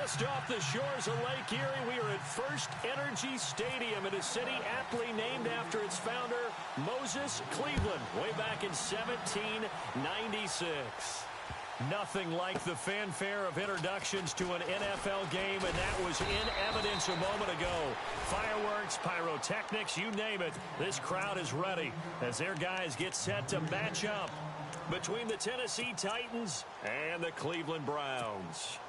Just off the shores of Lake Erie, we are at First Energy Stadium in a city aptly named after its founder, Moses Cleveland, way back in 1796. Nothing like the fanfare of introductions to an NFL game, and that was in evidence a moment ago. Fireworks, pyrotechnics, you name it. This crowd is ready as their guys get set to match up between the Tennessee Titans and the Cleveland Browns.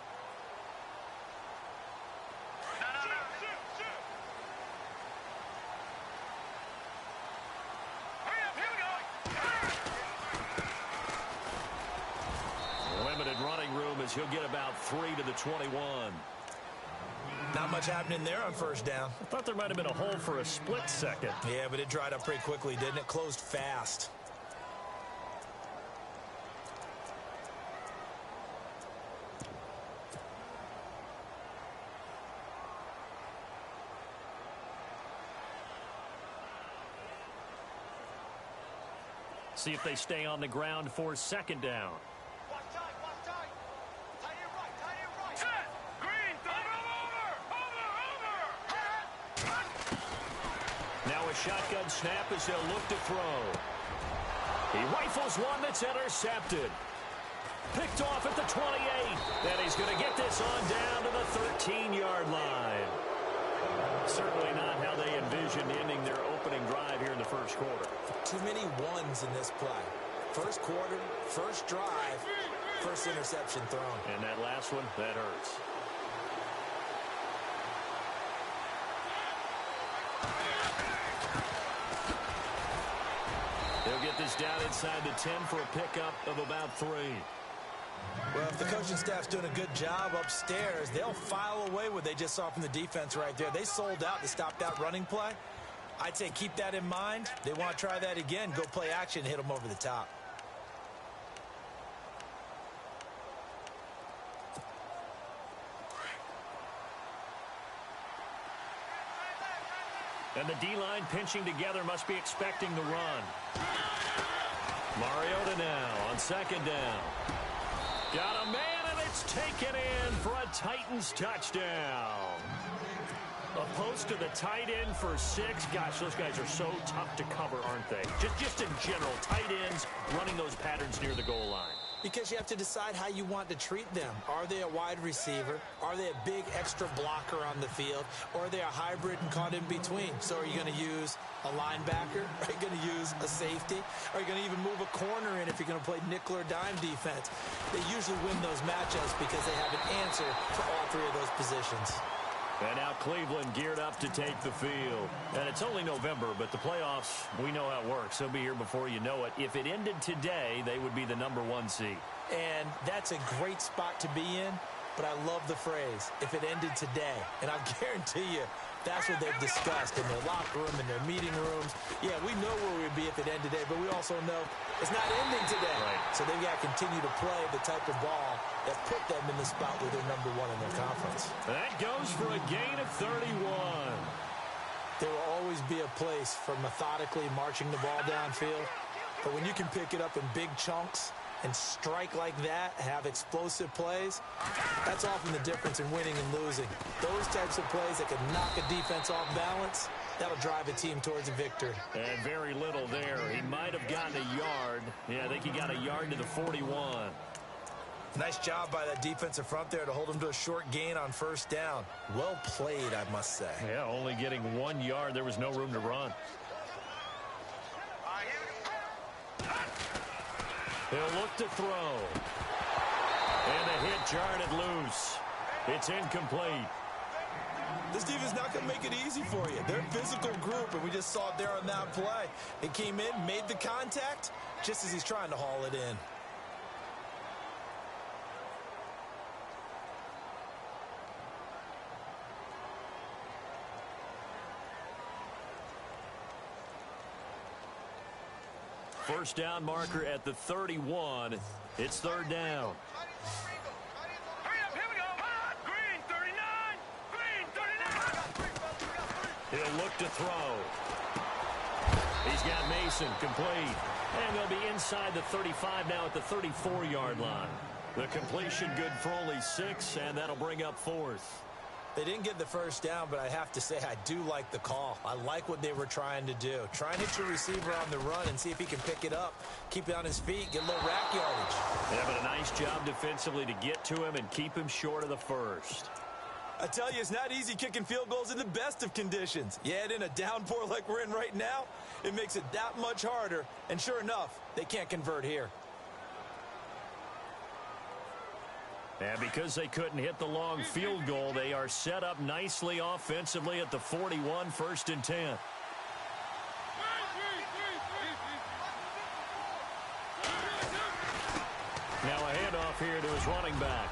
Limited running room as he'll get about 3 to the 21. Not much happening there on first down. I thought there might have been a hole for a split second. Yeah, but it dried up pretty quickly, didn't it? Closed fast. See if they stay on the ground for second down. Now a shotgun snap as they'll look to throw. He rifles one that's intercepted. Picked off at the 28. And he's going to get this on down to the 13-yard line. Certainly not how they envisioned ending their opening drive here in the first quarter. Too many ones in this play. First quarter, first drive, first interception thrown. And that last one, that hurts. They'll get this down inside the 10 for a pickup of about 3. Well, if the coaching staff's doing a good job upstairs, they'll file away what they just saw from the defense right there. They sold out to stop that running play. I'd say keep that in mind. They want to try that again. Go play action, hit them over the top. And the D-line pinching together must be expecting the run. Mariota now on second down. Got a man, and it's taken in for a Titans touchdown. A post to the tight end for 6. Gosh, those guys are so tough to cover, aren't they? Just in general, tight ends running those patterns near the goal line. Because you have to decide how you want to treat them. Are they a wide receiver? Are they a big extra blocker on the field? Or are they a hybrid and caught in between? So are you going to use a linebacker? Are you going to use a safety? Are you going to even move a corner in if you're going to play nickel or dime defense? They usually win those matchups because they have an answer for all 3 of those positions. And now Cleveland geared up to take the field. And it's only November, but the playoffs, we know how it works. They'll be here before you know it. If it ended today, they would be the number 1 seed. And that's a great spot to be in, but I love the phrase, if it ended today. And I'll guarantee you, that's what they've discussed in their locker room, in their meeting rooms. Yeah, we know where we'd be if it ended today, but we also know it's not ending today. Right. So they've got to continue to play the type of ball that put them in the spot where they're number 1 in their conference. That goes for a gain of 31. There will always be a place for methodically marching the ball downfield, but when you can pick it up in big chunks and strike like that, have explosive plays, that's often the difference in winning and losing. Those types of plays that can knock a defense off balance, that'll drive a team towards a victory. And very little there. He might have gotten a yard. Yeah, I think he got a yard to the 41. Nice job by that defensive front there to hold him to a short gain on first down. Well played, I must say. Yeah, only getting 1 yard. There was no room to run. He'll look to throw. And a hit jarred it loose. It's incomplete. This defense not going to make it easy for you. They're a physical group, and we just saw it there on that play. It came in, made the contact, just as he's trying to haul it in. First down marker at the 31. It's third down. He'll look to throw. He's got Mason complete. And they'll be inside the 35 now at the 34-yard line. The completion good for only 6, and that'll bring up 4th. They didn't get the first down, but I have to say I do like the call. I like what they were trying to do. Try and hit your receiver on the run and see if he can pick it up, keep it on his feet, get a little rack yardage. Yeah, but a nice job defensively to get to him and keep him short of the first. I tell you, it's not easy kicking field goals in the best of conditions. Yet in a downpour like we're in right now, it makes it that much harder. And sure enough, they can't convert here. And because they couldn't hit the long field goal, they are set up nicely offensively at the 41, 1st and 10. Now a handoff here to his running back.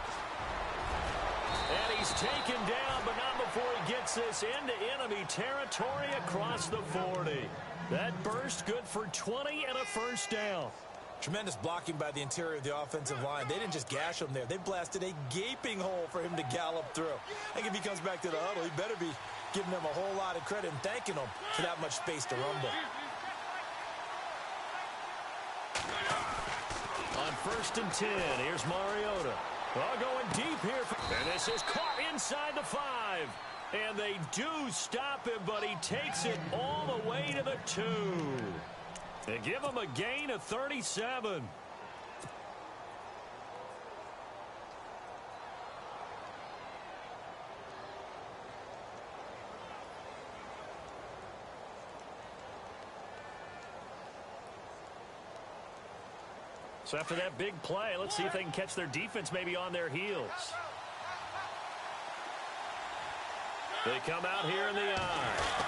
And he's taken down, but not before he gets this into enemy territory across the 40. That burst good for 20 and a first down. Tremendous blocking by the interior of the offensive line. They didn't just gash him there. They blasted a gaping hole for him to gallop through. I think if he comes back to the huddle, he better be giving them a whole lot of credit and thanking them for that much space to rumble. On 1st and 10, here's Mariota. Well, going deep here. And this is caught inside the 5. And they do stop him, but he takes it all the way to the 2. They give him a gain of 37. So after that big play, let's see if they can catch their defense maybe on their heels. They come out here in the eye.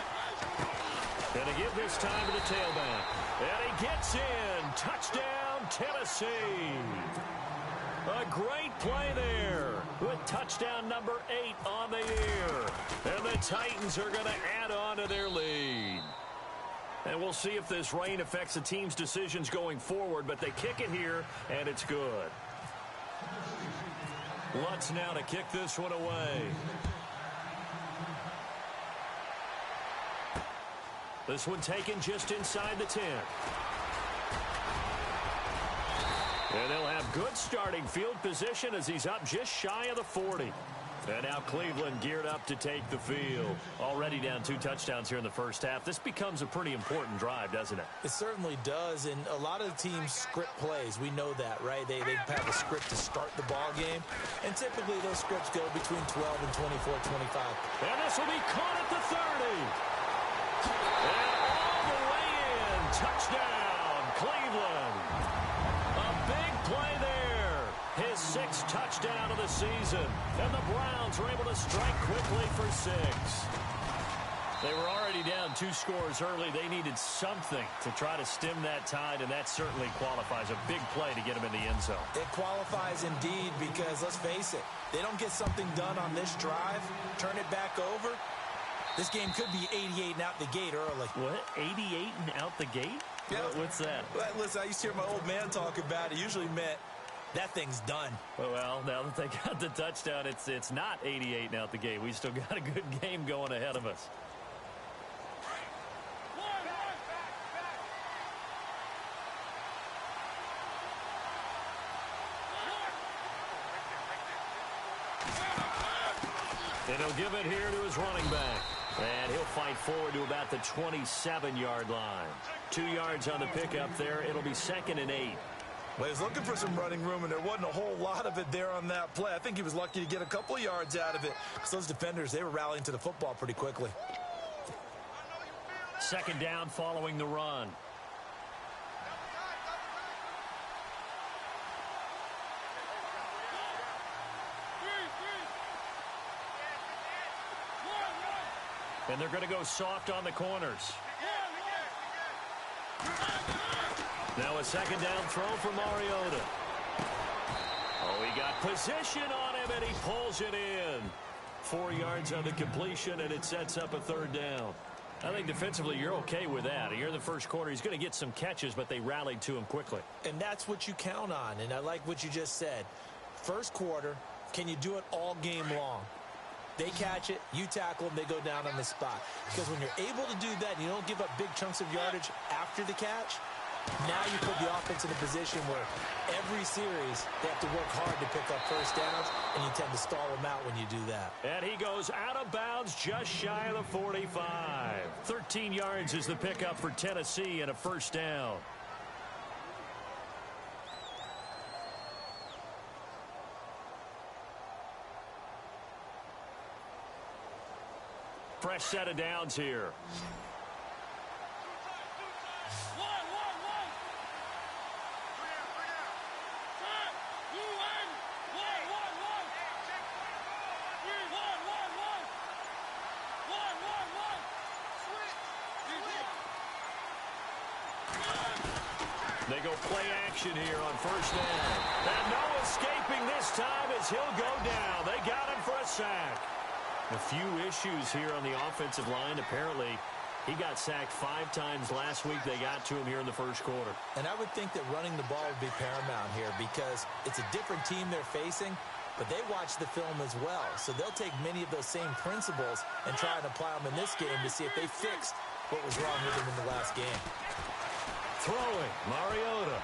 Going to give this time to the tailback. And he gets in. Touchdown, Tennessee. A great play there with touchdown number 8 on the year. And the Titans are going to add on to their lead. And we'll see if this rain affects the team's decisions going forward, but they kick it here, and it's good. Lutz now to kick this one away. This one taken just inside the 10. And they'll have good starting field position as he's up just shy of the 40. And now Cleveland geared up to take the field. Already down 2 touchdowns here in the first half. This becomes a pretty important drive, doesn't it? It certainly does, and a lot of the teams script plays. We know that, right? They have a script to start the ball game, and typically those scripts go between 12 and 24, 25. And this will be caught at the 30. And all the way in. Touchdown, Cleveland. A big play there. His 6th touchdown of the season. And the Browns were able to strike quickly for 6. They were already down 2 scores early. They needed something to try to stem that tide, and that certainly qualifies. A big play to get them in the end zone. It qualifies indeed because, let's face it, they don't get something done on this drive, turn it back over, this game could be 88 and out the gate early. What? 88 and out the gate? Yeah. What's that? Well, listen, I used to hear my old man talk about it. It usually meant that thing's done. Well, now that they got the touchdown, it's not 88 and out the gate. We still got a good game going ahead of us. And he'll give it here to his running back. And he'll fight forward to about the 27-yard line. 2 yards on the pickup there. It'll be 2nd and 8. Well, he was looking for some running room, and there wasn't a whole lot of it there on that play. I think he was lucky to get a couple yards out of it because those defenders, they were rallying to the football pretty quickly. 2nd down following the run. And they're going to go soft on the corners. Now a 2nd down throw for Mariota. Oh, he got position on him, and he pulls it in. 4 yards on the completion, and it sets up a 3rd down. I think defensively you're okay with that. Here in the first quarter, he's going to get some catches, but they rallied to him quickly. And that's what you count on, and I like what you just said. First quarter, can you do it all game long? They catch it, you tackle them, they go down on the spot. Because when you're able to do that and you don't give up big chunks of yardage after the catch, Now you put the offense in a position where every series they have to work hard to pick up first downs, and you tend to stall them out when you do that. And he goes out of bounds just shy of the 45. 13 yards is the pickup for Tennessee and a first down. Fresh set of downs here. They go play action here on first down. And no escaping this time as he'll go down. They got him for a sack. A few issues here on the offensive line. Apparently, he got sacked 5 times last week. They got to him here in the first quarter. And I would think that running the ball would be paramount here because it's a different team they're facing, but they watch the film as well. So they'll take many of those same principles and try and apply them in this game to see if they fixed what was wrong with them in the last game. Throwing, Mariota.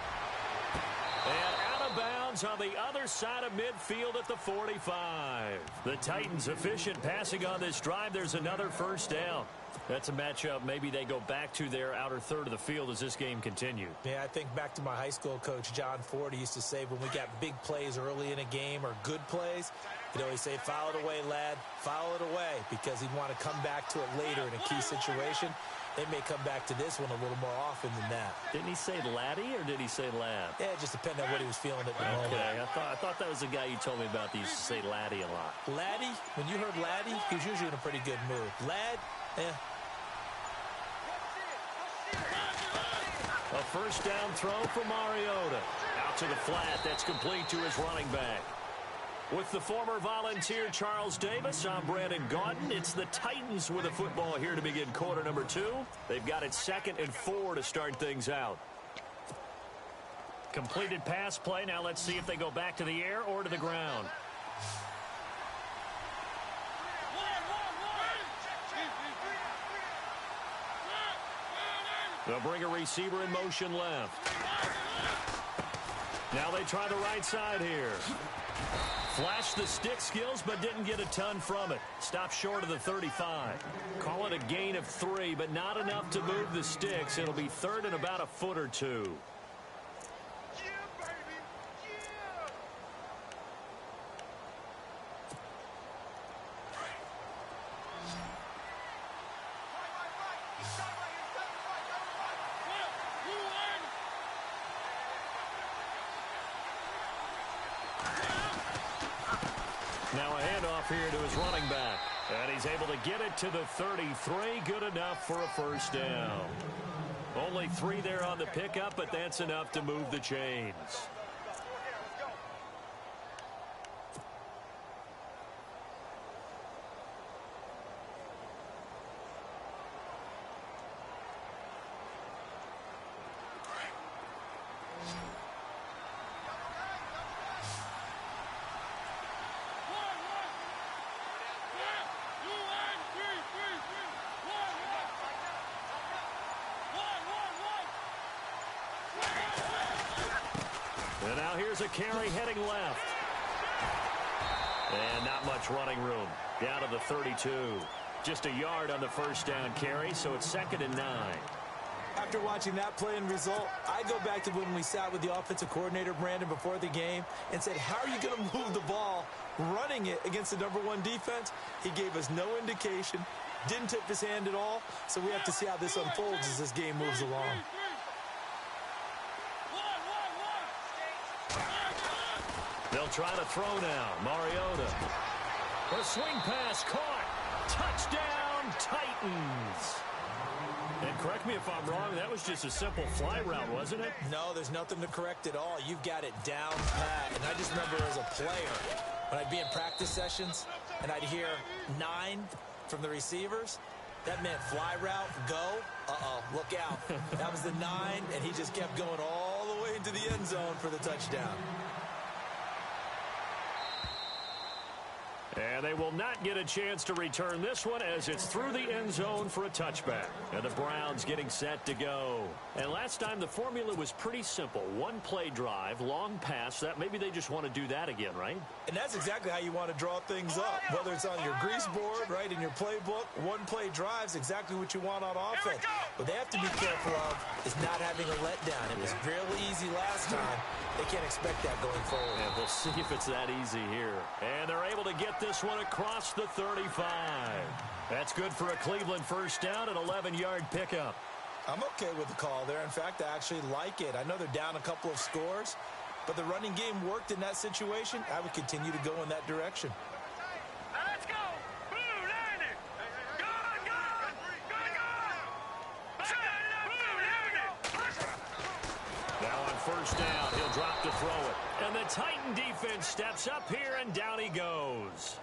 And out of bounds on the other side of midfield at the 45. The Titans efficient passing on this drive. There's another first down. That's a matchup maybe they go back to their outer third of the field as this game continues. Yeah, I think back to my high school coach, John Ford. He used to say when we got big plays early in a game or good plays, he'd always say, foul it away, lad, foul it away, because he'd want to come back to it later in a key situation. They may come back to this one a little more often than that. Didn't he say laddie or did he say lad? Yeah, it just depended on what he was feeling at the moment. Okay, I thought that was the guy you told me about that used to say laddie a lot. Laddie, when you heard laddie, he was usually in a pretty good mood. Lad, A first down throw for Mariota. Out to the flat. That's complete to his running back. With the former Volunteer Charles Davis, I'm Brandon Gaudin. It's the Titans with a football here to begin quarter number 2. They've got it 2nd and 4 to start things out. Completed pass play. Now let's see if they go back to the air or to the ground. They'll bring a receiver in motion left. Now they try the right side here. Flashed the stick skills, but didn't get a ton from it. Stopped short of the 35. Call it a gain of 3, but not enough to move the sticks. It'll be 3rd and about a foot or 2. Now a handoff here to his running back. And he's able to get it to the 33. Good enough for a first down. Only 3 there on the pickup, but that's enough to move the chains. And now here's a carry heading left. And not much running room. Down to the 32. Just a yard on the first down carry, so it's 2nd and 9. After watching that play and result, I go back to when we sat with the offensive coordinator, Brandon, before the game and said, how are you going to move the ball running it against the #1 defense? He gave us no indication, didn't tip his hand at all, so we have to see how this unfolds as this game moves along. They'll try to throw now. Mariota. A swing pass caught. Touchdown, Titans. And correct me if I'm wrong, that was just a simple fly route, wasn't it? No, there's nothing to correct at all. You've got it down pat. And I just remember as a player, when I'd be in practice sessions and I'd hear 9 from the receivers, that meant fly route, go. Uh-oh, look out. That was the 9, and he just kept going all the way into the end zone for the touchdown. And they will not get a chance to return this one as it's through the end zone for a touchback. And the Browns getting set to go. And last time the formula was pretty simple. One play drive, long pass. That maybe they just want to do that again, right? And that's exactly how you want to draw things up. Whether it's on your grease board, right, in your playbook, one play drive is exactly what you want on offense. What they have to be careful of is not having a letdown. It was real easy last time. They can't expect that going forward. And we'll see if it's that easy here. And they're able to get this one across the 35. That's good for a Cleveland first down, an 11-yard pickup. I'm okay with the call there. In fact, I actually like it. I know they're down a couple of scores, but the running game worked in that situation. I would continue to go in that direction. Let's go! Blue, land it! Go! Now on first down, he'll drop to throw it. And the Titan defense steps up here, and down he goes.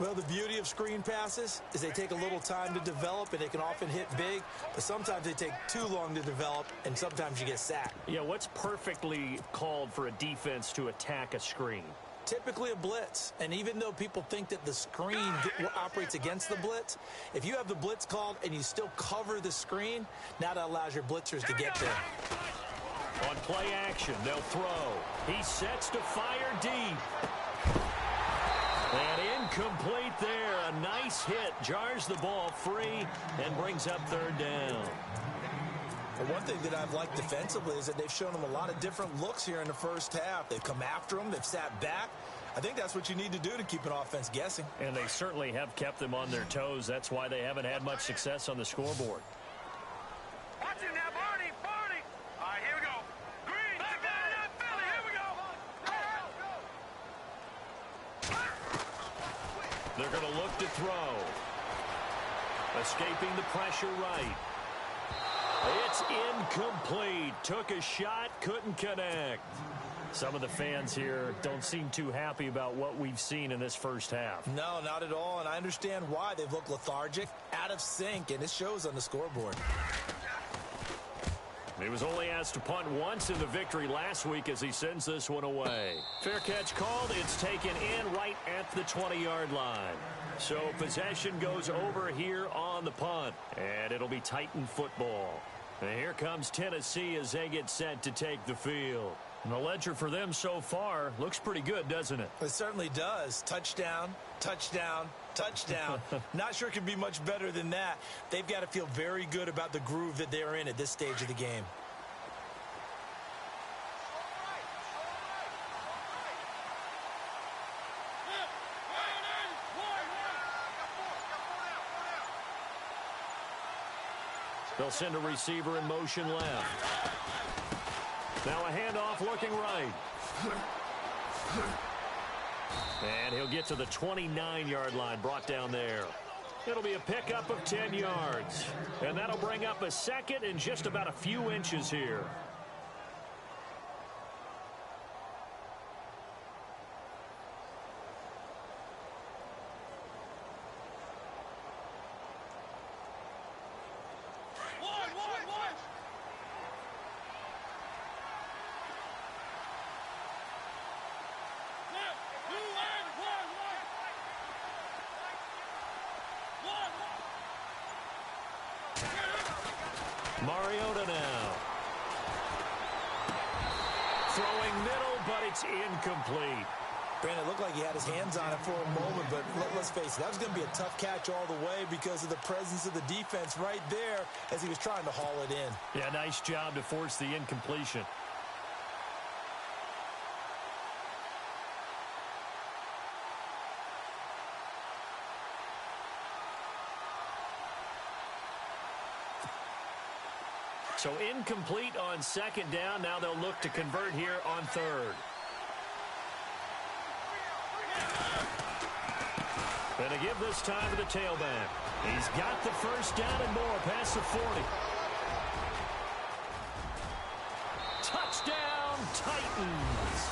Well, the beauty of screen passes is they take a little time to develop, and they can often hit big, but sometimes they take too long to develop, and sometimes you get sacked. Yeah, what's perfectly called for a defense to attack a screen? Typically a blitz, and even though people think that the screen operates against the blitz, if you have the blitz called and you still cover the screen, now that allows your blitzers to get there. On play action, they'll throw. He sets to fire deep. And incomplete there. A nice hit. Jars the ball free and brings up third down. Well, one thing that I've liked defensively is that they've shown them a lot of different looks here in the first half. They've come after them. They've sat back. I think that's what you need to do to keep an offense guessing. And they certainly have kept them on their toes. That's why they haven't had much success on the scoreboard. Watch it now, Barney! Barney! All right, here we go. Green! Back down that Philly! Here we go! They're going to look to throw. Escaping the pressure right. It's incomplete. Took a shot, couldn't connect. Some of the fans here don't seem too happy about what we've seen in this first half. No, not at all, and I understand why. They've looked lethargic, out of sync, and it shows on the scoreboard. He was only asked to punt once in the victory last week as he sends this one away. Fair catch called. It's taken in right at the 20-yard line. So possession goes over here on the punt, and it'll be Titan football. And here comes Tennessee as they get set to take the field. And the ledger for them so far looks pretty good, doesn't it? It certainly does. Touchdown, touchdown, touchdown. Not sure it can be much better than that. They've got to feel very good about the groove that they're in at this stage of the game. They'll send a receiver in motion left. Now a handoff looking right. And he'll get to the 29-yard line, brought down there. It'll be a pickup of 10 yards. And that'll bring up a second and just about a few inches here. Mariota now. Throwing middle, but it's incomplete. Brandon, it looked like he had his hands on it for a moment, but let's face it, that was going to be a tough catch all the way because of the presence of the defense right there as he was trying to haul it in. Yeah, nice job to force the incompletion. So incomplete on second down. Now they'll look to convert here on third. And to give this time to the tailback. He's got the first down and more past the 40. Touchdown, Titans.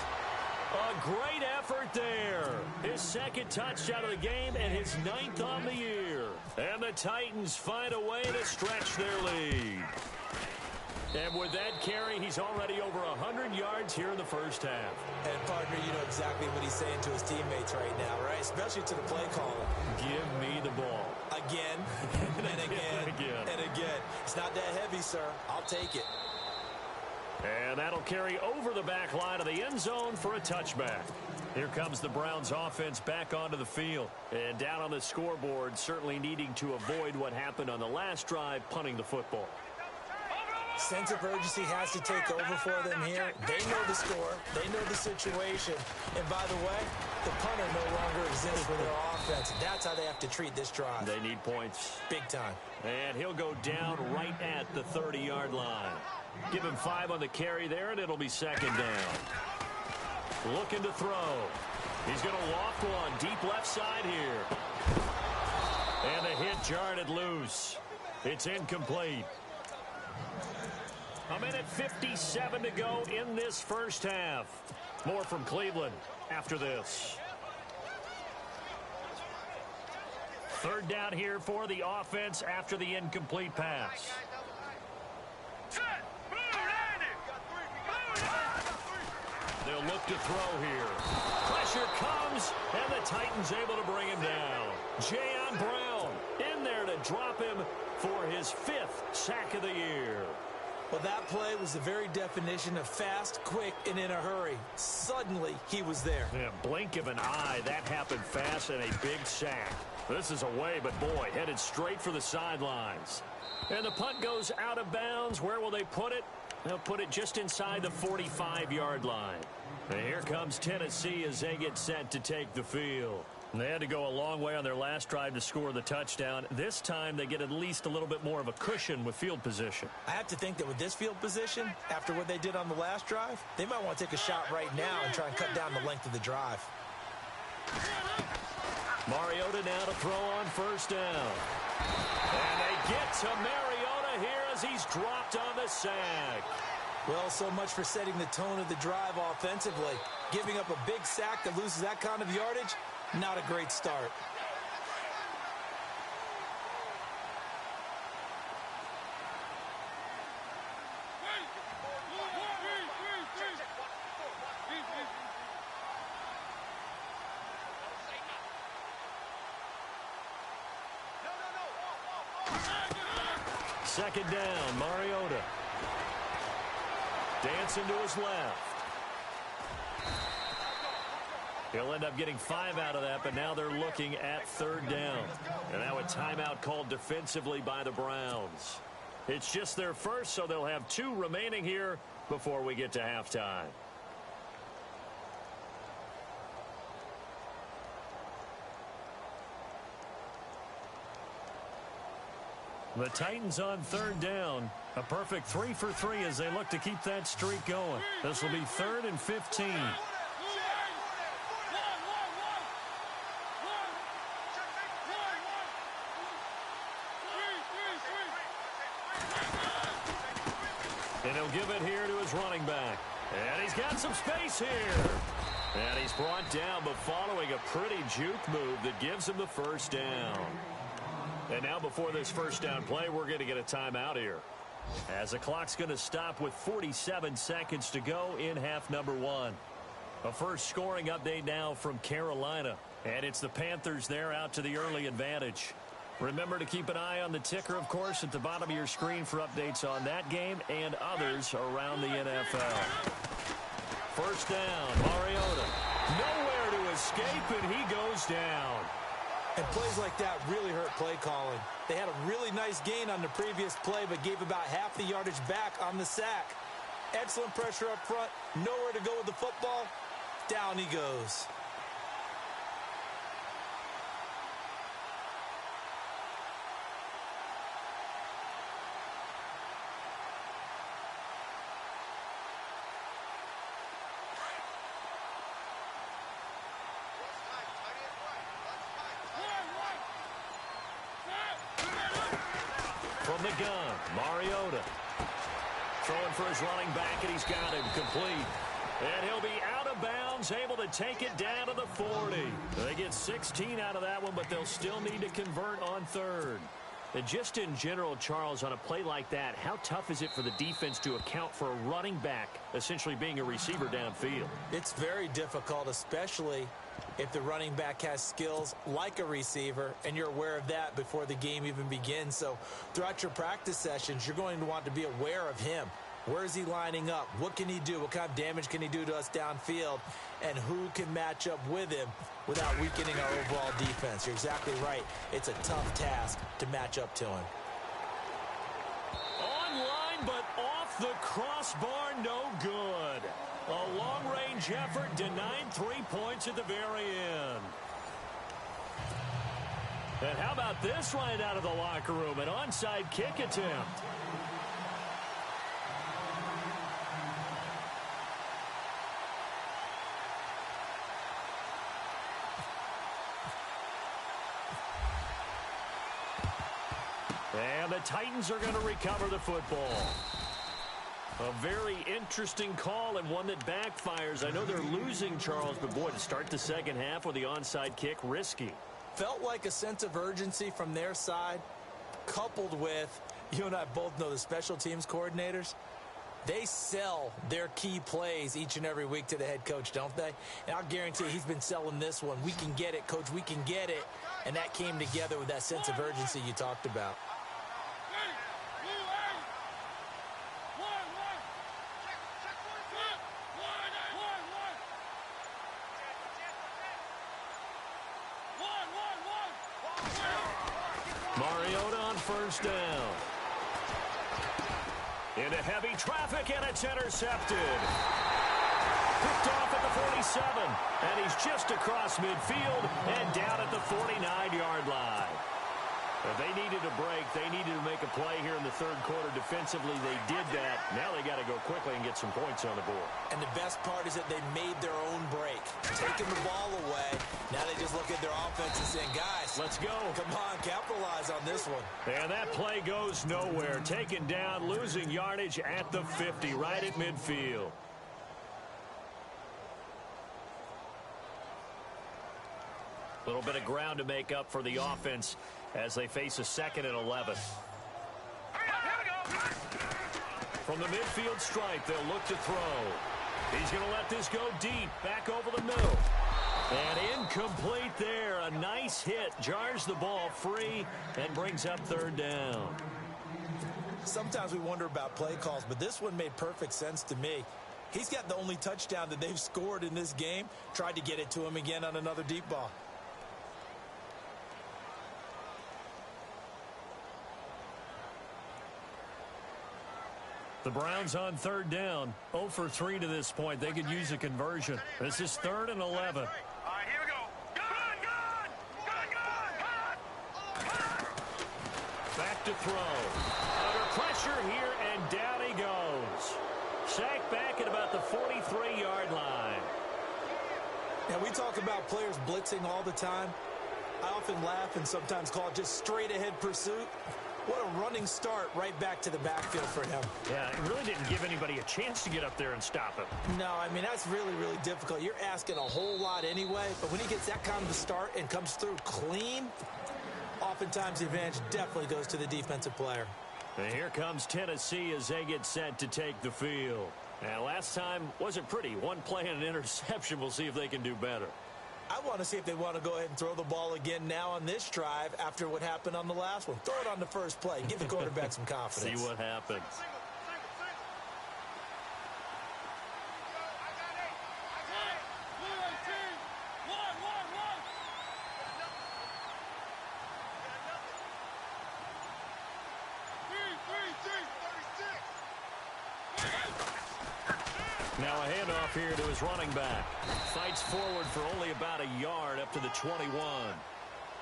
A great effort there. His second touchdown of the game and his 9th on the year. And the Titans find a way to stretch their lead. And with that carry, he's already over 100 yards here in the first half. And, partner, you know exactly what he's saying to his teammates right now, right? Especially to the play caller. Give me the ball. Again, and again, and again. It's not that heavy, sir. I'll take it. And that'll carry over the back line of the end zone for a touchback. Here comes the Browns offense back onto the field. And down on the scoreboard, certainly needing to avoid what happened on the last drive, punting the football. Sense of urgency has to take over for them here. They know the score. They know the situation. And by the way, the punter no longer exists for their offense. That's how they have to treat this drive. They need points. Big time. And he'll go down right at the 30-yard line. Give him 5 on the carry there, and it'll be second down. Looking to throw. He's going to loft one deep left side here. And the hit jarred it loose. It's incomplete. A minute 57 to go in this first half. More from Cleveland after this. Third down here for the offense after the incomplete pass. They'll look to throw here. Pressure comes, and the Titans able to bring him down. Jayon Brown in there to drop him for his 5th sack of the year. Well, that play was the very definition of fast, quick, and in a hurry. Suddenly, he was there. Yeah, blink of an eye, that happened fast, and a big sack. This is away, but boy, headed straight for the sidelines. And the punt goes out of bounds. Where will they put it? They'll put it just inside the 45-yard line. And here comes Tennessee as they get set to take the field. They had to go a long way on their last drive to score the touchdown. This time they get at least a little bit more of a cushion with field position. I have to think that with this field position, after what they did on the last drive, they might want to take a shot right now and try and cut down the length of the drive. Mariota now to throw on first down. And they get to Mariota here as he's dropped on the sack. Well, so much for setting the tone of the drive offensively. Giving up a big sack that loses that kind of yardage, not a great start. Second down, Mariota. Dancing to his left. He'll end up getting 5 out of that, but now they're looking at third down. And now a timeout called defensively by the Browns. It's just their first, so they'll have 2 remaining here before we get to halftime. The Titans on third down. A perfect 3 for 3 as they look to keep that streak going. This will be 3rd and 15. And he'll give it here to his running back. And he's got some space here. And he's brought down, but following a pretty juke move that gives him the first down. And now before this first down play, we're going to get a timeout here. As the clock's going to stop with 47 seconds to go in half number 1. A first scoring update now from Carolina. And it's the Panthers there out to the early advantage. Remember to keep an eye on the ticker, of course, at the bottom of your screen for updates on that game and others around the NFL. First down, Mariota. Nowhere to escape, and he goes down. And plays like that really hurt play calling. They had a really nice gain on the previous play, but gave about half the yardage back on the sack. Excellent pressure up front. Nowhere to go with the football. Down he goes. From the gun, Mariota. Throwing for his running back, and he's got him complete. And he'll be out of bounds, able to take it down to the 40. They get 16 out of that one, but they'll still need to convert on third. And just in general, Charles, on a play like that, how tough is it for the defense to account for a running back essentially being a receiver downfield? It's very difficult, especially if the running back has skills like a receiver, and you're aware of that before the game even begins. So throughout your practice sessions, you're going to want to be aware of him. Where is he lining up? What can he do? What kind of damage can he do to us downfield? And who can match up with him without weakening our overall defense? You're exactly right. It's a tough task to match up to him. Online, but off the crossbar, no good. A long-range effort denied 3 points at the very end. And how about this right out of the locker room? An onside kick attempt. And the Titans are going to recover the football. A very interesting call and one that backfires. I know they're losing, Charles, but boy, to start the second half with the onside kick, risky. Felt like a sense of urgency from their side, coupled with, you and I both know the special teams coordinators, they sell their key plays each and every week to the head coach, don't they? And I'll guarantee you he's been selling this one. We can get it, coach, we can get it. And that came together with that sense of urgency you talked about. Mariota on first down. Into heavy traffic, and it's intercepted. Picked off at the 47, and he's just across midfield and down at the 49-yard line. If they needed a break, they needed to make a play here in the third quarter. Defensively, they did that. Now they got to go quickly and get some points on the board. And the best part is that they made their own break. Taking the ball away. Now they just look at their offense and saying, guys, let's go. Come on, capitalize on this one. And that play goes nowhere. Taken down, losing yardage at the 50, right at midfield. A little bit of ground to make up for the offense as they face a 2nd and 11. From the midfield stripe, they'll look to throw. He's going to let this go deep, back over the middle. And incomplete there. A nice hit, jars the ball free, and brings up 3rd down. Sometimes we wonder about play calls, but this one made perfect sense to me. He's got the only touchdown that they've scored in this game. Tried to get it to him again on another deep ball. The Browns on 3rd down. 0 for 3 to this point. They could use a conversion. This is 3rd and 11. All right, here we go. Good. Back to throw. Under pressure here, and down he goes. Sacked back at about the 43-yard line. And we talk about players blitzing all the time. I often laugh and sometimes call it just straight-ahead pursuit. What a running start right back to the backfield for him. Yeah, it really didn't give anybody a chance to get up there and stop him. No, I mean, that's really, really difficult. You're asking a whole lot anyway, but when he gets that kind of a start and comes through clean, oftentimes the advantage definitely goes to the defensive player. And here comes Tennessee as they get set to take the field. Now, last time wasn't pretty. One play and an interception. We'll see if they can do better. I want to see if they want to go ahead and throw the ball again now on this drive after what happened on the last one. Throw it on the first play. Give the quarterback some confidence. See what happens. Now a handoff here to his running back. Fights forward for only about a yard up to the 21.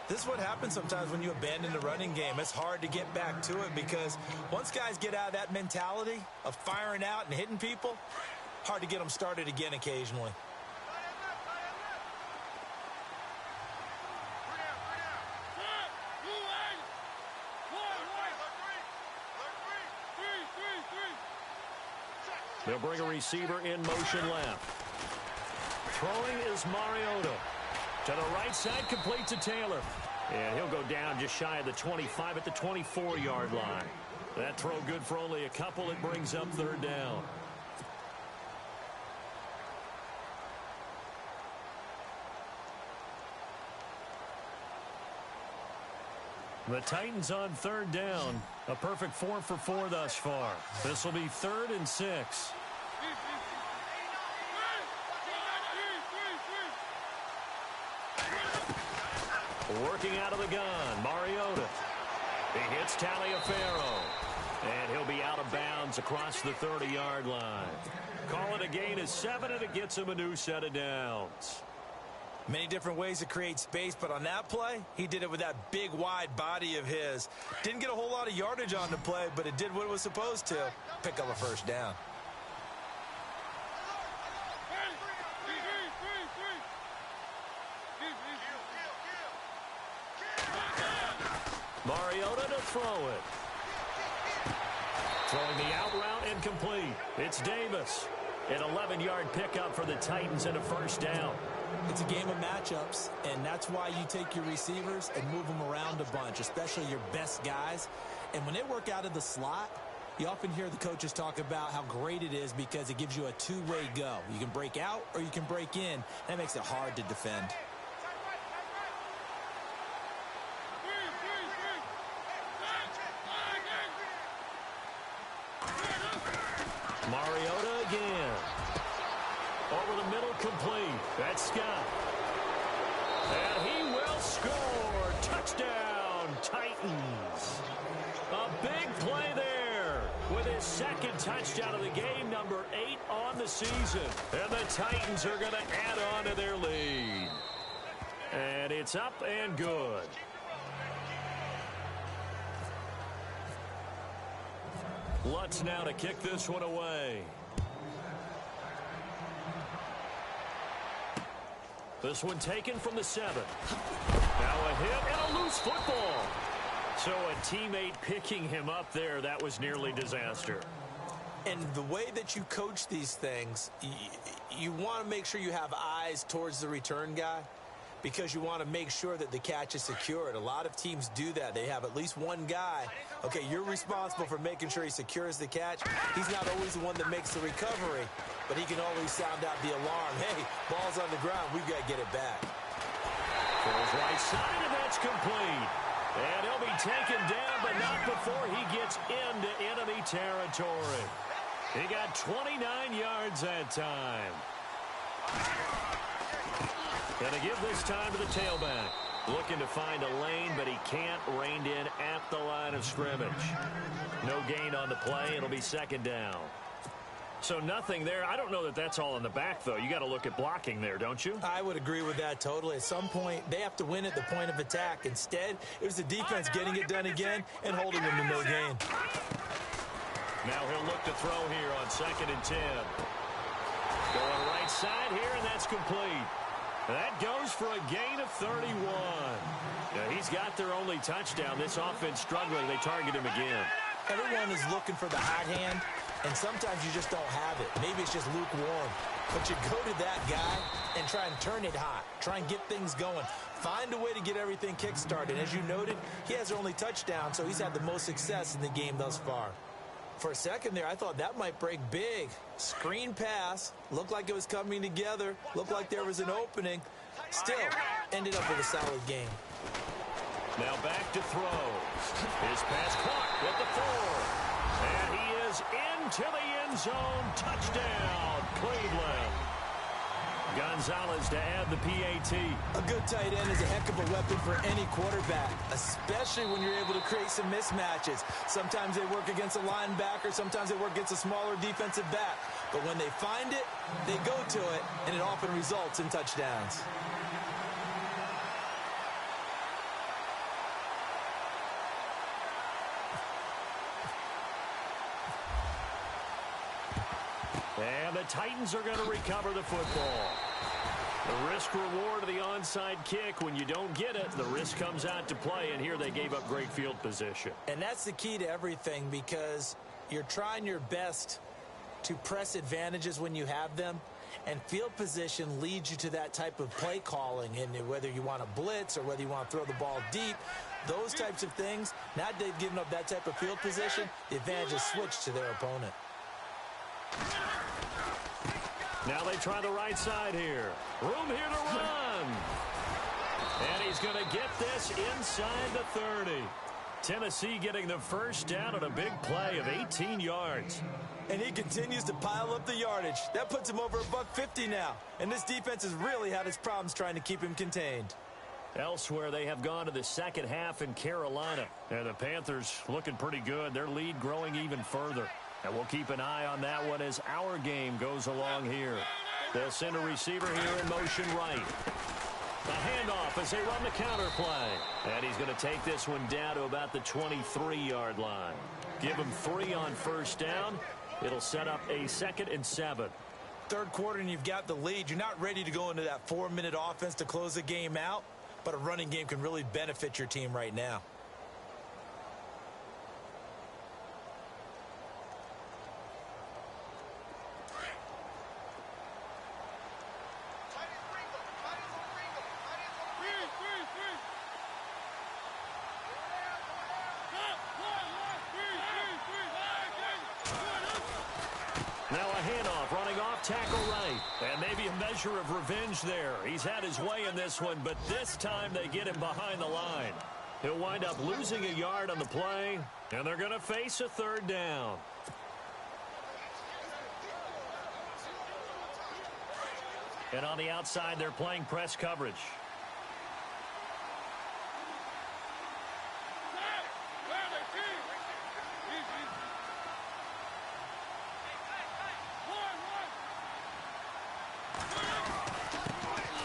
This is what happens sometimes when you abandon the running game. It's hard to get back to it because once guys get out of that mentality of firing out and hitting people, hard to get them started again occasionally. They'll bring a receiver in motion left. Throwing is Mariota. To the right side, complete to Taylor. And he'll go down just shy of the 25 at the 24-yard line. That throw good for only a couple. It brings up third down. The Titans on third down. A perfect 4 for 4 thus far. This will be 3rd and 6. Working out of the gun, Mariota. He hits Taliaferro. And he'll be out of bounds across the 30-yard line. Call it a gain of 7, and it gets him a new set of downs. Many different ways to create space, but on that play, he did it with that big, wide body of his. Didn't get a whole lot of yardage on the play, but it did what it was supposed to. Pick up a first down. Mariota to throw it. Throwing the out route incomplete. It's Davis. An 11-yard pickup for the Titans and a first down. It's a game of matchups, and that's why you take your receivers and move them around a bunch, especially your best guys. And when they work out of the slot, you often hear the coaches talk about how great it is because it gives you a two-way go. You can break out or you can break in. That makes it hard to defend. Mariota again. Over the middle, complete. That's Scott. And he will score. Touchdown, Titans. A big play there with his second touchdown of the game, number 8 on the season. And the Titans are going to add on to their lead. And it's up and good. Lutz now to kick this one away. This one taken from the 7. Now a hit and a loose football. So a teammate picking him up there, that was nearly disaster. And the way that you coach these things, you want to make sure you have eyes towards the return guy because you want to make sure that the catch is secured. A lot of teams do that. They have at least one guy. Okay, you're responsible for making sure he secures the catch. He's not always the one that makes the recovery, but he can always sound out the alarm. Hey, ball's on the ground. We've got to get it back. Throws right side, and that's complete. And he'll be taken down, but not before he gets into enemy territory. He got 29 yards that time. Going to give this time to the tailback. Looking to find a lane, but he can't. Reined in at the line of scrimmage. No gain on the play. It'll be second down. So nothing there. I don't know that that's all in the back, though. You got to look at blocking there, don't you? I would agree with that totally. At some point, they have to win at the point of attack. Instead, it was the defense getting it done again and holding them to no gain. Now he'll look to throw here on 2nd and 10. Going right side here, and that's complete. That goes for a gain of 31. Now, he's got their only touchdown. This offense struggling. They target him again. Everyone is looking for the hot hand, and sometimes you just don't have it. Maybe it's just lukewarm. But you go to that guy and try and turn it hot. Try and get things going. Find a way to get everything kick-started. As you noted, he has their only touchdown, so he's had the most success in the game thus far. For a second there, I thought that might break big. Screen pass. Looked like it was coming together. Looked like there was an opening. Still, ended up with a solid game. Now back to throw. His pass caught with the 4. And he is into the end zone. Touchdown, Cleveland. Gonzalez to add the PAT. A good tight end is a heck of a weapon for any quarterback, especially when you're able to create some mismatches. Sometimes they work against a linebacker, sometimes they work against a smaller defensive back. But when they find it, they go to it, and it often results in touchdowns. And the Titans are going to recover the football. The risk-reward of the onside kick. When you don't get it, the risk comes out to play, and here they gave up great field position. And that's the key to everything because you're trying your best to press advantages when you have them, and field position leads you to that type of play calling. And whether you want to blitz or whether you want to throw the ball deep, Those types of things, now that they've given up that type of field position, the advantage is switched to their opponent. Now they try the right side here. Room here to run. And he's going to get this inside the 30. Tennessee getting the first down on a big play of 18 yards. And he continues to pile up the yardage. That puts him over $150 now. And this defense has really had its problems trying to keep him contained. Elsewhere, they have gone to the second half in Carolina. And the Panthers looking pretty good. Their lead growing even further. And we'll keep an eye on that one as our game goes along here. They'll send a receiver here in motion right. The handoff as they run the counter play. And he's going to take this one down to about the 23-yard line. Give him 3 on first down. It'll set up a 2nd and 7. Third quarter and you've got the lead. You're not ready to go into that 4-minute offense to close the game out. But a running game can really benefit your team right now. Now a handoff running off tackle right. And maybe a measure of revenge there. He's had his way in this one, but this time they get him behind the line. He'll wind up losing a yard on the play, and they're going to face a 3rd down. And on the outside, they're playing press coverage.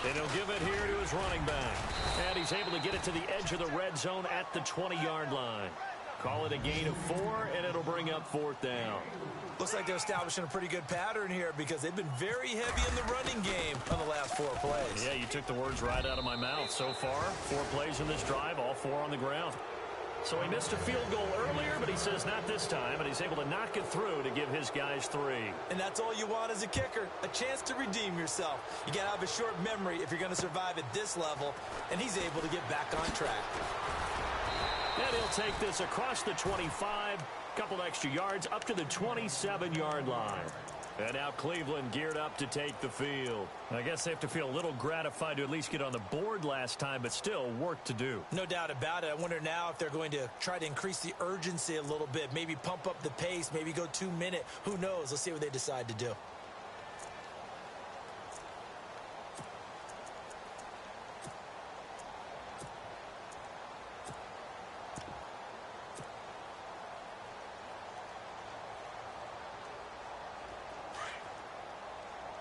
And he'll give it here to his running back. And he's able to get it to the edge of the red zone at the 20-yard line. Call it a gain of 4, and it'll bring up 4th down. Looks like they're establishing a pretty good pattern here because they've been very heavy in the running game on the last 4 plays. Yeah, you took the words right out of my mouth. So far, 4 plays in this drive, all 4 on the ground. So he missed a field goal earlier, but he says not this time, and he's able to knock it through to give his guys 3. And that's all you want as a kicker, a chance to redeem yourself. You got to have a short memory if you're going to survive at this level, and he's able to get back on track. And he'll take this across the 25, couple extra yards up to the 27-yard line. And now Cleveland geared up to take the field. I guess they have to feel a little gratified to at least get on the board last time, but still work to do. No doubt about it. I wonder now if they're going to try to increase the urgency a little bit, maybe pump up the pace, maybe go 2-minute. Who knows? Let's see what they decide to do.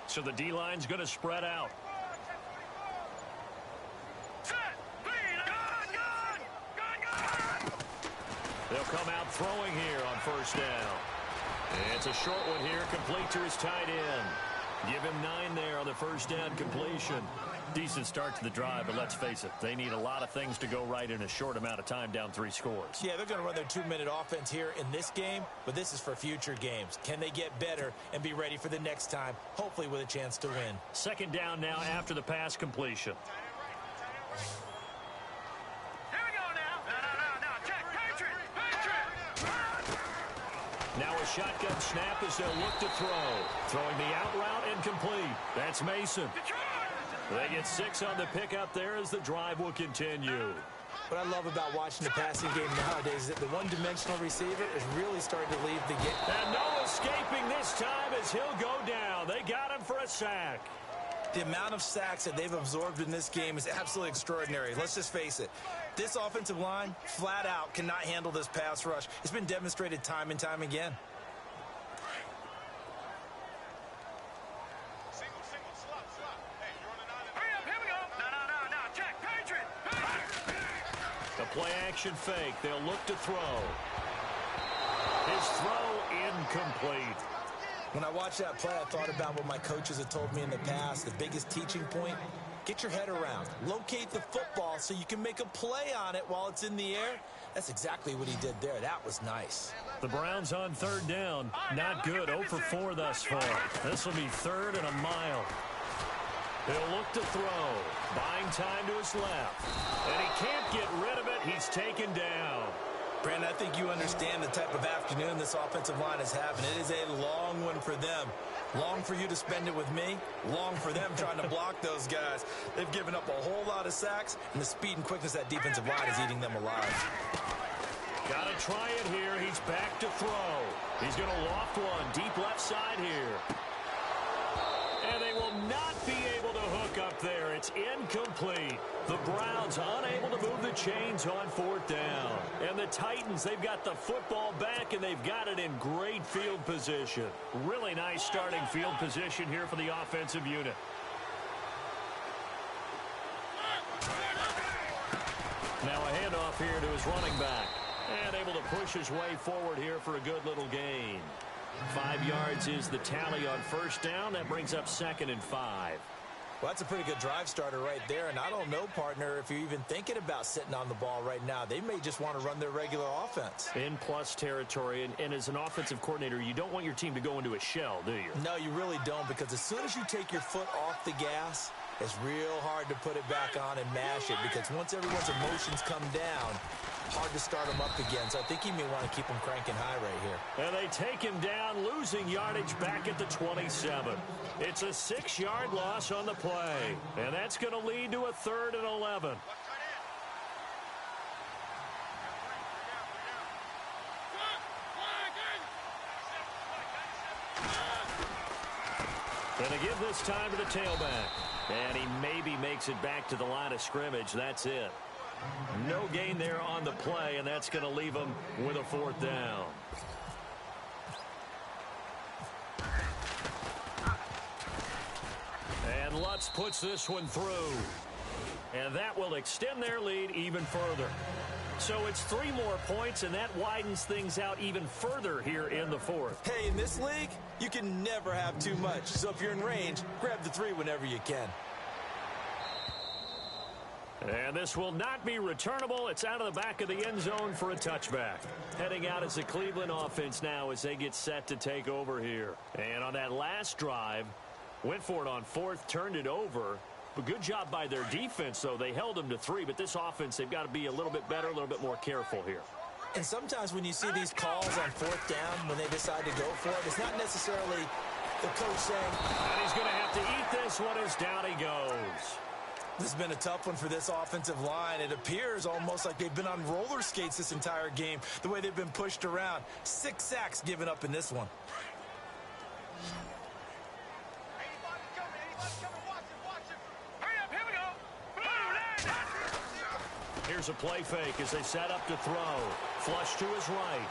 So the D-line's going to spread out. They'll come out throwing here on first down. It's a short one here, complete to his tight end. Give him 9 there on the first down completion. Decent start to the drive, but let's face it, they need a lot of things to go right in a short amount of time, down 3 scores. Yeah, they're going to run their 2-minute offense here in this game, but this is for future games. Can they get better and be ready for the next time, hopefully with a chance to win? Second down now after the pass completion. Here we go now. No. Check. Patriot. Now a shotgun snap as they'll look to throw. Throwing the out route and complete. That's Mason. They get 6 on the pickup there as the drive will continue. What I love about watching the passing game nowadays is that the one-dimensional receiver is really starting to leave the game. And no escaping this time as he'll go down. They got him for a sack. The amount of sacks that they've absorbed in this game is absolutely extraordinary. Let's just face it. This offensive line, flat out, cannot handle this pass rush. It's been demonstrated time and time again. Play-action fake. They'll look to throw. His throw incomplete. When I watched that play, I thought about what my coaches had told me in the past. The biggest teaching point, get your head around. Locate the football so you can make a play on it while it's in the air. That's exactly what he did there. That was nice. The Browns on third down. Not good. 0 for 4 thus far. This will be 3rd and a mile. He'll look to throw. Buying time to his left. And he can't get rid of it. He's taken down. Brandon, I think you understand the type of afternoon this offensive line is having. It is a long one for them. Long for you to spend it with me. Long for them trying to block those guys. They've given up a whole lot of sacks, and the speed and quickness of that defensive line is eating them alive. Got to try it here. He's back to throw. He's going to loft one deep left side here. And they will not be able to hook up there. It's incomplete. The Browns unable to move the chains on fourth down. And the Titans, they've got the football back, and they've got it in great field position. Really nice starting field position here for the offensive unit. Now a handoff here to his running back. And able to push his way forward here for a good little gain. 5 yards is the tally on first down. That brings up 2nd and 5. Well, that's a pretty good drive starter right there. And I don't know, partner, if you're even thinking about sitting on the ball right now. They may just want to run their regular offense. In plus territory. And as an offensive coordinator, you don't want your team to go into a shell, do you? No, you really don't, because as soon as you take your foot off the gas, it's real hard to put it back on and mash it, because once everyone's emotions come down, hard to start them up again. So I think you may want to keep them cranking high right here. And they take him down, losing yardage back at the 27. It's a 6-yard loss on the play. And that's going to lead to a 3rd and 11. And they give this time to the tailback. And he maybe makes it back to the line of scrimmage. That's it. No gain there on the play, and that's going to leave him with a 4th down. And Lutz puts this one through. And that will extend their lead even further. So it's 3 more points, and that widens things out even further here in the 4th. Hey, in this league, you can never have too much. So if you're in range, grab the 3 whenever you can. And this will not be returnable. It's out of the back of the end zone for a touchback. Heading out is the Cleveland offense now as they get set to take over here. And on that last drive, went for it on 4th, turned it over. But good job by their defense, though. They held them to 3, but this offense, they've got to be a little bit better, a little bit more careful here. And sometimes when you see these calls on 4th down, when they decide to go for it, it's not necessarily the coach saying, and he's going to have to eat this one as down he goes. This has been a tough one for this offensive line. It appears almost like they've been on roller skates this entire game, the way they've been pushed around. 6 sacks given up in this one. Here's a play fake as they set up to throw. Flush to his right.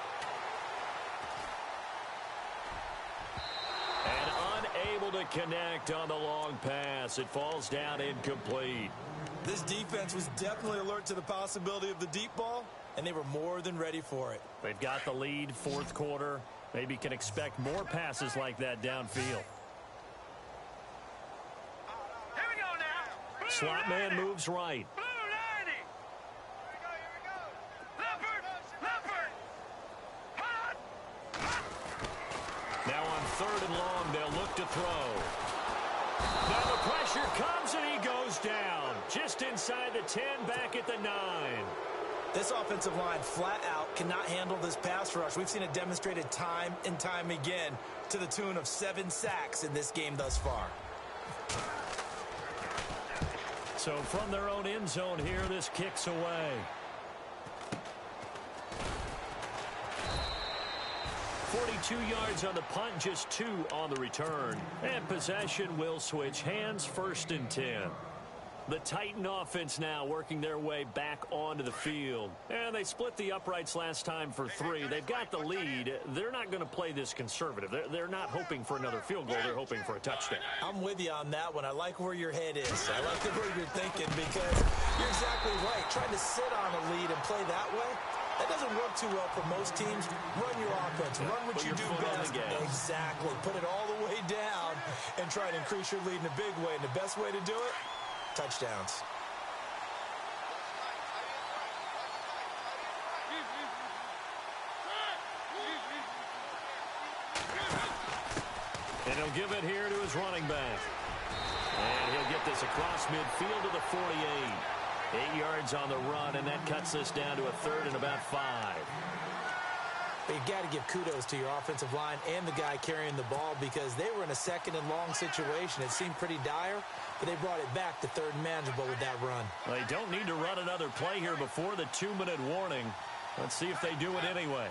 And unable to connect on the long pass. It falls down incomplete. This defense was definitely alert to the possibility of the deep ball, and they were more than ready for it. They've got the lead, 4th quarter. Maybe can expect more passes like that downfield. Here we go now. Slot man moves right. Now on 3rd and long, they'll look to throw. Now the pressure comes and he goes down. Just inside the 10, back at the 9. This offensive line flat out cannot handle this pass rush. We've seen it demonstrated time and time again to the tune of 7 sacks in this game thus far. So from their own end zone here, this kicks away. 42 yards on the punt, just 2 on the return. And possession will switch hands, 1st and 10. The Titan offense now working their way back onto the field. And they split the uprights last time for 3. They've got the lead. They're not going to play this conservative. They're not hoping for another field goal. They're hoping for a touchdown. I'm with you on that one. I like where your head is. I like the way you're thinking, because you're exactly right. Trying to sit on a lead and play that way, that doesn't work too well for most teams. Run your offense. Run what you do best. Exactly. Put it all the way down and try to increase your lead in a big way. And the best way to do it, touchdowns. And he'll give it here to his running back. And he'll get this across midfield to the 48. 8 yards on the run, and that cuts this down to a third and about 5. But you got to give kudos to your offensive line and the guy carrying the ball because they were in a second and long situation. It seemed pretty dire, but they brought it back to third and manageable with that run. Well, they don't need to run another play here before the 2-minute warning. Let's see if they do it anyway.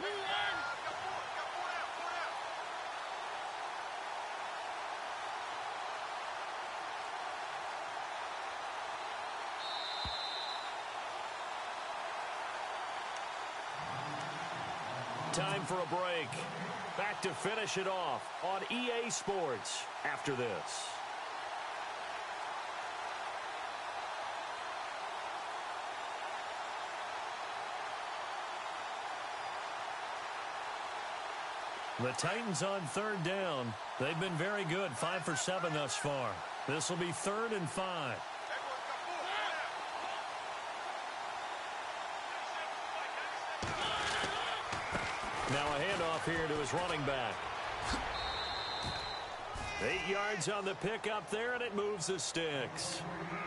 Time for a break. Back to finish it off on EA Sports after this. The Titans on third down. They've been very good, 5 for 7 thus far. This will be 3rd and 5. Now a handoff here to his running back. 8 yards on the pickup there, and it moves the sticks.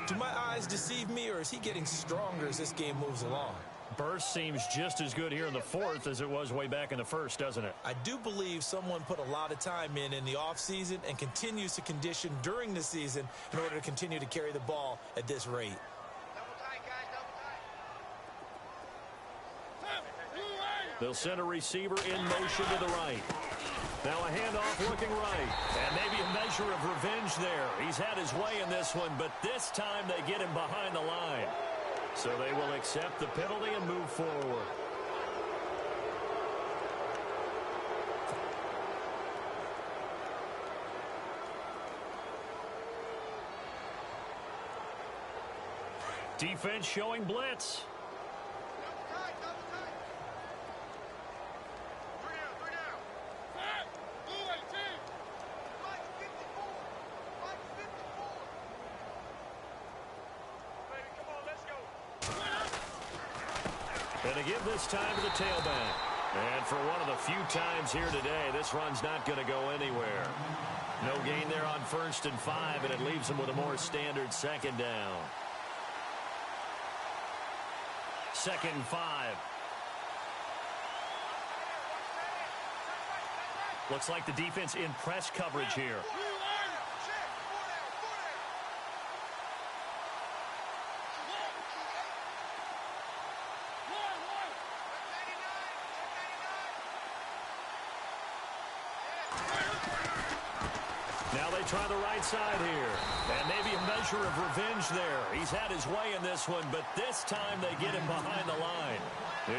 Do my eyes deceive me, or is he getting stronger as this game moves along? Burst seems just as good here in the 4th as it was way back in the 1st, doesn't it? I do believe someone put a lot of time in the offseason and continues to condition during the season in order to continue to carry the ball at this rate. They'll send a receiver in motion to the right. Now a handoff looking right. And maybe a measure of revenge there. He's had his way in this one, but this time they get him behind the line. So they will accept the penalty and move forward. Defense showing blitz. And to give this time to the tailback. And for one of the few times here today, this run's not going to go anywhere. No gain there on 1st and 5, and it leaves them with a more standard 2nd down. 2nd and 5. Looks like the defense in press coverage here. Now they try the right side here. And maybe a measure of revenge there. He's had his way in this one, but this time they get him behind the line.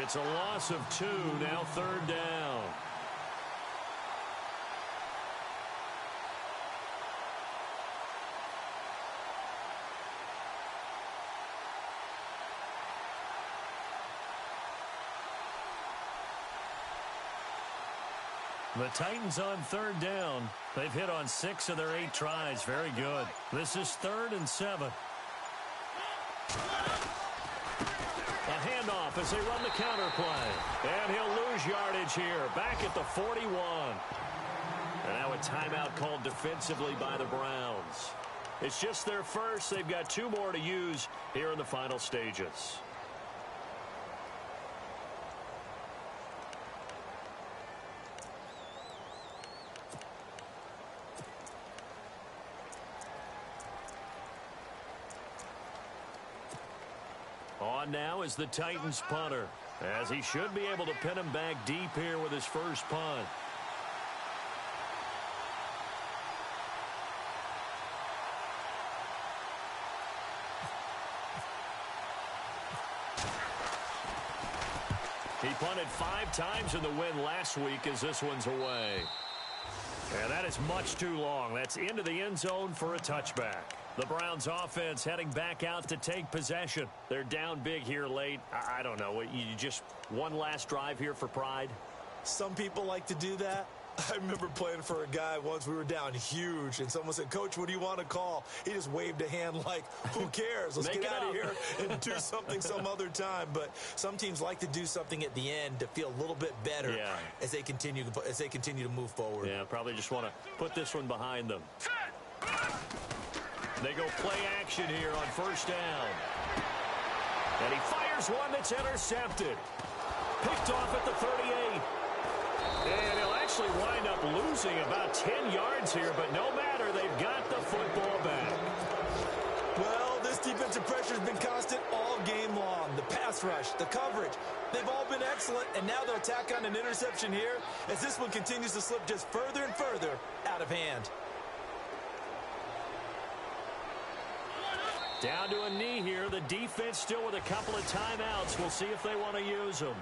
It's a loss of 2, now 3rd down. The Titans on 3rd down. They've hit on 6 of their 8 tries. Very good. This is 3rd and 7. A handoff as they run the counter play. And he'll lose yardage here. Back at the 41. And now a timeout called defensively by the Browns. It's just their first. They've got 2 more to use here in the final stages. On now is the Titans punter, as he should be able to pin him back deep here with his first punt. He punted 5 times in the win last week as this one's away. And that is much too long. That's into the end zone for a touchback. The Browns offense heading back out to take possession. They're down big here late. I don't know. You just one last drive here for pride? Some people like to do that. I remember playing for a guy once. We were down huge, and someone said, "Coach, what do you want to call?" He just waved a hand like, who cares? Let's get out of here and do something some other time. But some teams like to do something at the end to feel a little bit better as they continue to move forward. Yeah, probably just want to put this one behind them. They go play action here on first down. And he fires one that's intercepted. Picked off at the 38. And he'll actually wind up losing about 10 yards here, but no matter, they've got the football back. Well, this defensive pressure has been constant all game long. The pass rush, the coverage, they've all been excellent, and now they'll tack on an interception here as this one continues to slip just further and further out of hand. Down to a knee here. The defense still with a couple of timeouts. We'll see if they want to use them.